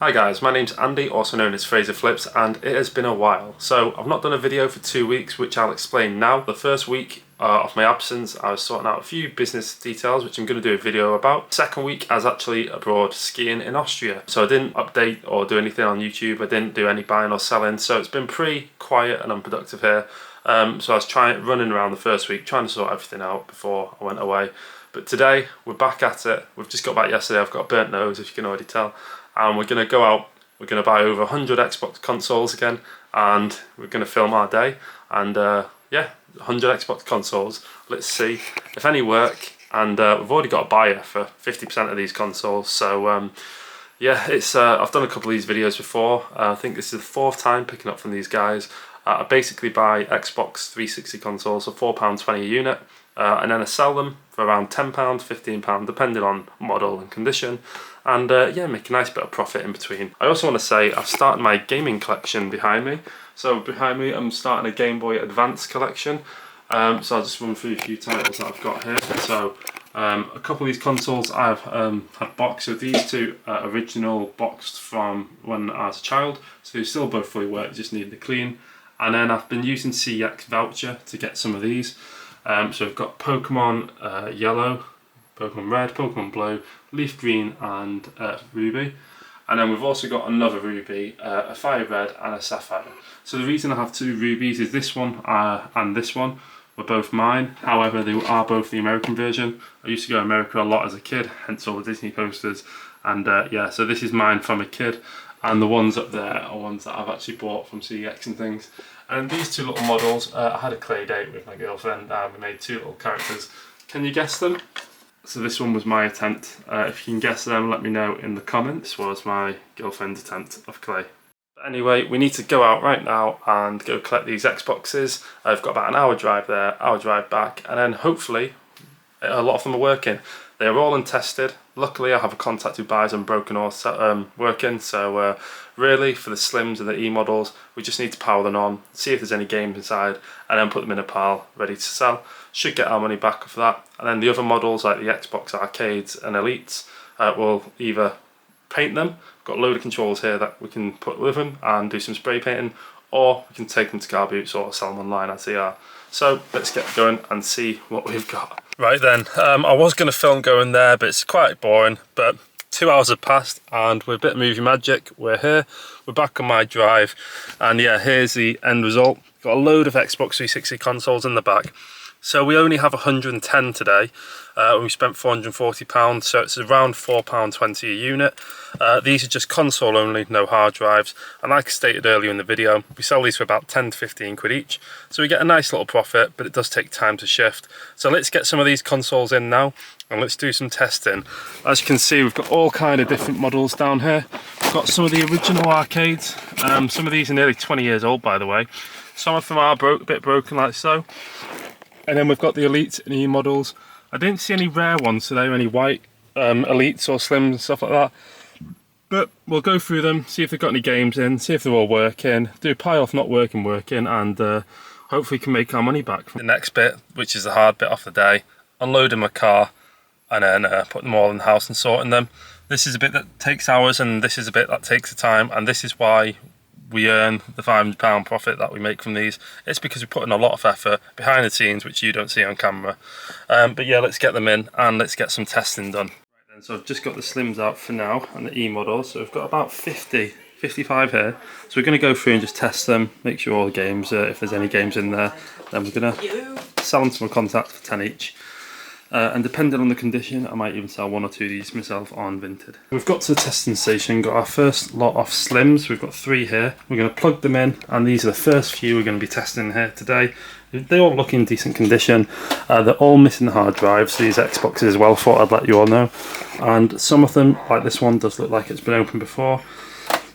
Hi guys, my name's Andy, also known as Fraser Flips, and it has been a while. So I've not done a video for 2 weeks, which I'll explain now. The first week of my absence, I was sorting out a few business details, which I'm going to do a video about. Second week, I was actually abroad skiing in Austria. So I didn't update or do anything on YouTube. I didn't do any buying or selling. So it's been pretty quiet and unproductive here. So I was running around the first week, trying to sort everything out before I went away. But today, we're back at it. We've just got back yesterday. I've got a burnt nose, if you can already tell. And we're going to go out, we're going to buy over 100 Xbox consoles again, and we're going to film our day. And yeah, 100 Xbox consoles. Let's see if any work. And we've already got a buyer for 50% of these consoles. So yeah, it's I've done a couple of these videos before. I think this is the fourth time picking up from these guys. I basically buy Xbox 360 consoles for £4.20 a unit. And then I sell them for around £10, £15, depending on model and condition. And yeah, make a nice bit of profit in between. I also want to say I've started my gaming collection behind me. So behind me I'm starting a Game Boy Advance collection. So I'll just run through a few titles that I've got here. So a couple of these consoles I've had boxed. So these two are original boxed from when I was a child. So they still both fully work, just need the clean. And then I've been using CX voucher to get some of these. So we've got Pokemon Yellow, Pokemon Red, Pokemon Blue, Leaf Green and Ruby. And then we've also got another Ruby, a Fire Red and a Sapphire. So the reason I have two Rubies is this one and this one were both mine. However, they are both the American version. I used to go to America a lot as a kid, hence all the Disney posters. And yeah, so this is mine from a kid. And the ones up there are ones that I've actually bought from CX and things. And these two little models, I had a clay date with my girlfriend and we made two little characters. Can you guess them? So this one was my attempt. If you can guess them, let me know in the comments. This was my girlfriend's attempt of clay. But anyway, we need to go out right now and go collect these Xboxes. I've got about an hour drive there, hour drive back, and then hopefully a lot of them are working. They're all untested. Luckily I have a contact who buys them broken or working, so really for the Slims and the E models we just need to power them on, see if there's any games inside, and then put them in a pile ready to sell. Should get our money back for that. And then the other models like the Xbox Arcades and Elites, we'll either paint them, got a load of controls here that we can put with them and do some spray painting, or we can take them to CARBOOT or sell them online as they are. So let's get going and see what we've got. Right then, I was going to film going there, but it's quite boring. But 2 hours have passed and with a bit of movie magic, we're here. We're back on my drive. And yeah, here's the end result. Got a load of Xbox 360 consoles in the back. So we only have 110 today. We spent £440, so it's around £4.20 a unit. These are just console only, no hard drives. And like I stated earlier in the video, we sell these for about 10 to 15 quid each. So we get a nice little profit, but it does take time to shift. So let's get some of these consoles in now and let's do some testing. As you can see, we've got all kind of different models down here. We've got some of the original arcades. Some of these are nearly 20 years old, by the way. Some of them are a bit broken like so. And then we've got the Elite and E models. I didn't see any rare ones today, any white Elites or Slims and stuff like that. But we'll go through them, see if they've got any games in, see if they're all working, do a pile off not working, and hopefully can make our money back. The next bit, which is the hard bit off the day, unloading my car and then putting them all in the house and sorting them. This is a bit that takes hours and this is a bit that takes the time, and this is why we earn the £500 profit that we make from these. It's because we put in a lot of effort behind the scenes, which you don't see on camera. But yeah, let's get them in and let's get some testing done. Right then, so I've just got the Slims out for now and the E models. So we've got about 55 here. So we're going to go through and just test them, make sure all the games, if there's any games in there, then we're going to sell them to my contact for 10 each. And depending on the condition, I might even sell one or two of these myself on Vinted. We've got to the testing station, got our first lot of Slims. We've got 3 here. We're going to plug them in, and these are the first few we're going to be testing here today. They all look in decent condition. They're all missing the hard drives, these Xboxes as well. Thought I'd let you all know. And some of them, like this one, does look like it's been opened before.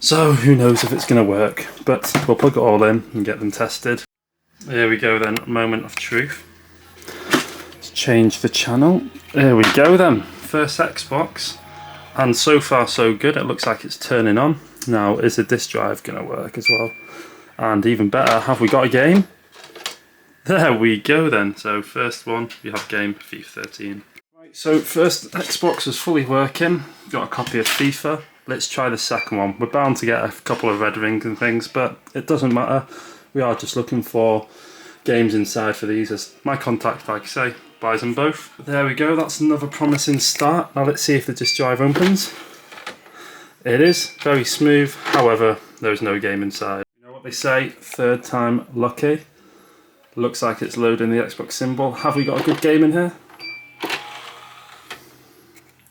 So who knows if it's going to work. But we'll plug it all in and get them tested. Here we go then, moment of truth. Change the channel. There we go then, first Xbox, and so far so good. It looks like it's turning on. Now, is the disk drive going to work as well? And even better, have we got a game? There we go then. So first one, we have game FIFA 13. Right, so first Xbox is fully working. Got a copy of FIFA. let's try the second one. We're bound to get a couple of red rings and things, but it doesn't matter. We are just looking for games inside for these, as my contact, like I say, buys them both. There we go, that's another promising start. Now let's see if the disk drive opens. It is very smooth, however, there's no game inside. You know what they say, third time lucky. Looks like it's loading the Xbox symbol. Have we got a good game in here?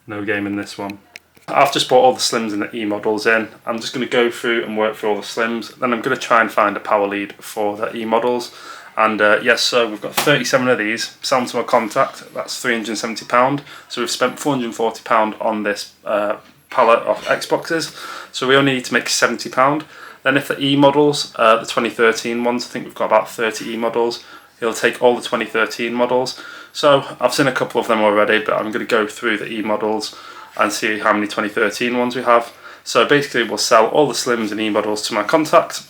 No game in this one. I've just bought all the slims and the E models in. I'm just going to go through and work through all the slims. Then I'm going to try and find a power lead for the E models. And yes, so we've got 37 of these. Sell them to my contact. That's £370. So we've spent £440 on this pallet of Xboxes. So we only need to make £70. Then if the E models, the 2013 ones, I think we've got about 30 E models. He'll take all the 2013 models. So I've seen a couple of them already, but I'm going to go through the E models and see how many 2013 ones we have. So basically we'll sell all the slims and E models to my contact,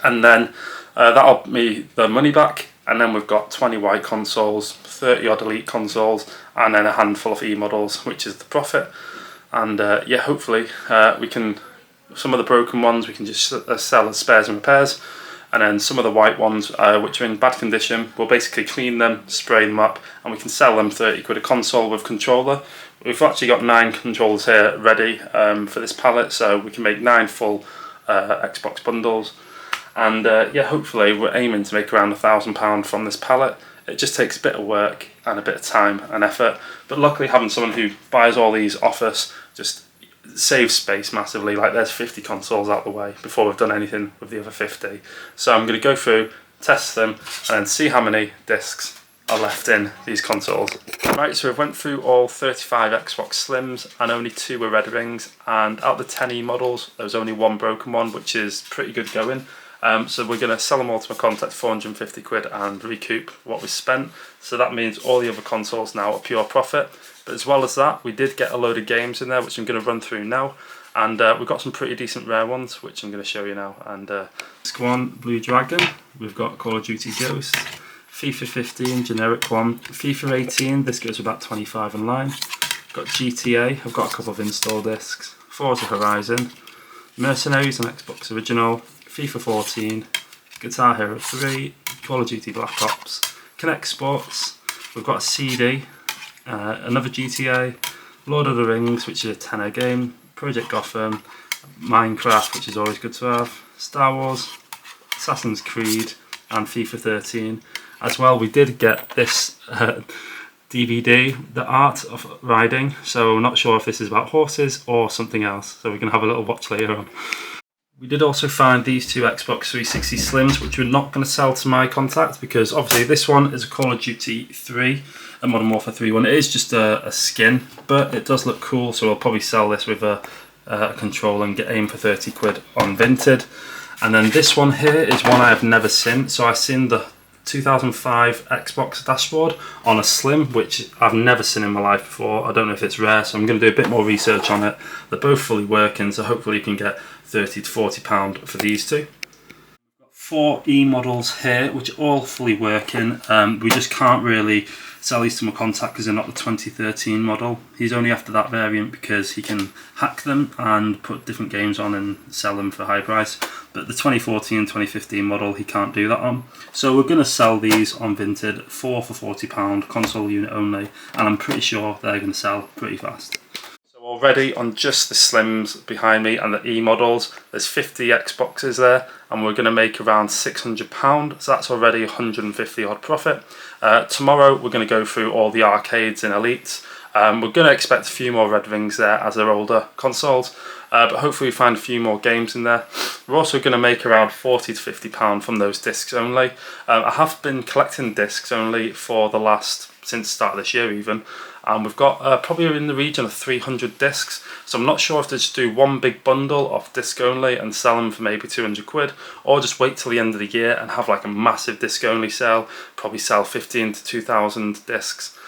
and then that'll be the money back. And then we've got 20 white consoles, 30 odd elite consoles, and then a handful of E models, which is the profit. And yeah, hopefully we can, some of the broken ones we can just sell as spares and repairs. And then some of the white ones, which are in bad condition, we'll basically clean them, spray them up, and we can sell them 30 quid a console with controller. We've actually got 9 controllers here ready for this pallet, so we can make 9 full Xbox bundles. And yeah, hopefully we're aiming to make around £1,000 from this pallet. It just takes a bit of work and a bit of time and effort, but luckily having someone who buys all these off us just saves space massively. Like, there's 50 consoles out the way before we've done anything with the other 50. So I'm going to go through, test them, and then see how many discs are left in these consoles. Right, so we've went through all 35 Xbox Slims and only 2 were red rings, and out of the 10 E models there was only 1 broken one, which is pretty good going. So we're going to sell them all to my contact, 450 quid, and recoup what we spent. So that means all the other consoles now are pure profit. But as well as that, we did get a load of games in there, which I'm going to run through now. And we've got some pretty decent rare ones, which I'm going to show you now. And let's go on. Blue Dragon, we've got Call of Duty Ghost, FIFA 15, generic one, FIFA 18, this goes for about 25 online. Got GTA, I've got a couple of install discs, Forza Horizon, Mercenaries on Xbox Original, FIFA 14, Guitar Hero 3, Call of Duty Black Ops, Connect Sports, we've got a CD, another GTA, Lord of the Rings, which is a tenner game, Project Gotham, Minecraft, which is always good to have, Star Wars, Assassin's Creed, and FIFA 13. As well, we did get this DVD, The Art of Riding, so we're not sure if this is about horses or something else, so we can have a little watch later on. We did also find these 2 Xbox 360 Slims, which we're not going to sell to my contact, because obviously this one is a Call of Duty 3, a Modern Warfare 3 one. It is just a skin, but it does look cool, so I'll probably sell this with a controller and get aim for 30 quid on Vinted. And then this one here is one I have never seen, so I've seen the 2005 Xbox dashboard on a Slim, which I've never seen in my life before. I don't know if it's rare, so I'm going to do a bit more research on it. They're both fully working, so hopefully you can get £30 to £40 for these 2. 4 E models here, which are all fully working. We just can't really sell these to my contact because they're not the 2013 model. He's only after that variant because he can hack them and put different games on and sell them for a high price. But the 2014 and 2015 model, he can't do that on. So we're going to sell these on Vinted, 4 for £40, console unit only, and I'm pretty sure they're going to sell pretty fast. So already on just the Slims behind me and the E models, there's 50 Xboxes there, and we're going to make around £600, so that's already 150 odd profit. Tomorrow we're going to go through all the arcades and elites. We're going to expect a few more red rings there as they're older consoles, but hopefully we find a few more games in there. We're also going to make around £40 to £50 from those discs only. I have been collecting discs only for the last, since the start of this year even, and we've got probably in the region of 300 discs, so I'm not sure if to just do one big bundle of disc only and sell them for maybe 200 quid, or just wait till the end of the year and have like a massive disc only sale, probably sell 15 to 2,000 discs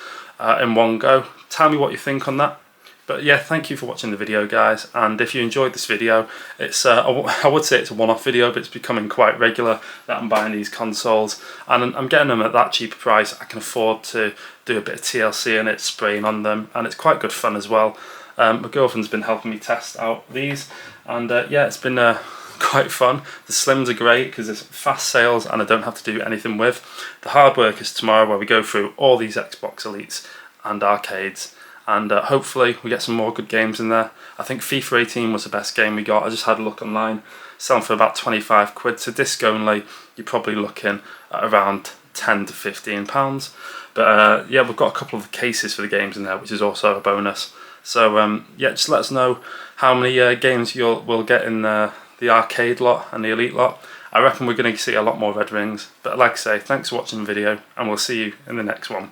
in one go. Tell me what you think on that. But yeah, thank you for watching the video, guys, and if you enjoyed this video, it's I would say it's a one-off video, but it's becoming quite regular that I'm buying these consoles, and I'm getting them at that cheaper price. I can afford to do a bit of TLC in it, spraying on them, and it's quite good fun as well. My girlfriend's been helping me test out these, and yeah, it's been quite fun. The slims are great because there's fast sales and I don't have to do anything with. The hard work is tomorrow, where we go through all these Xbox Elites and arcades, and hopefully we get some more good games in there. I think FIFA 18 was the best game we got. I just had a look online, selling for about 25 quid. So disc only, you're probably looking at around 10 to 15 pounds. But yeah, we've got a couple of cases for the games in there, which is also a bonus. So yeah, just let us know how many games we'll get in the arcade lot and the elite lot. I reckon we're going to see a lot more red rings. But like I say, thanks for watching the video, and we'll see you in the next one.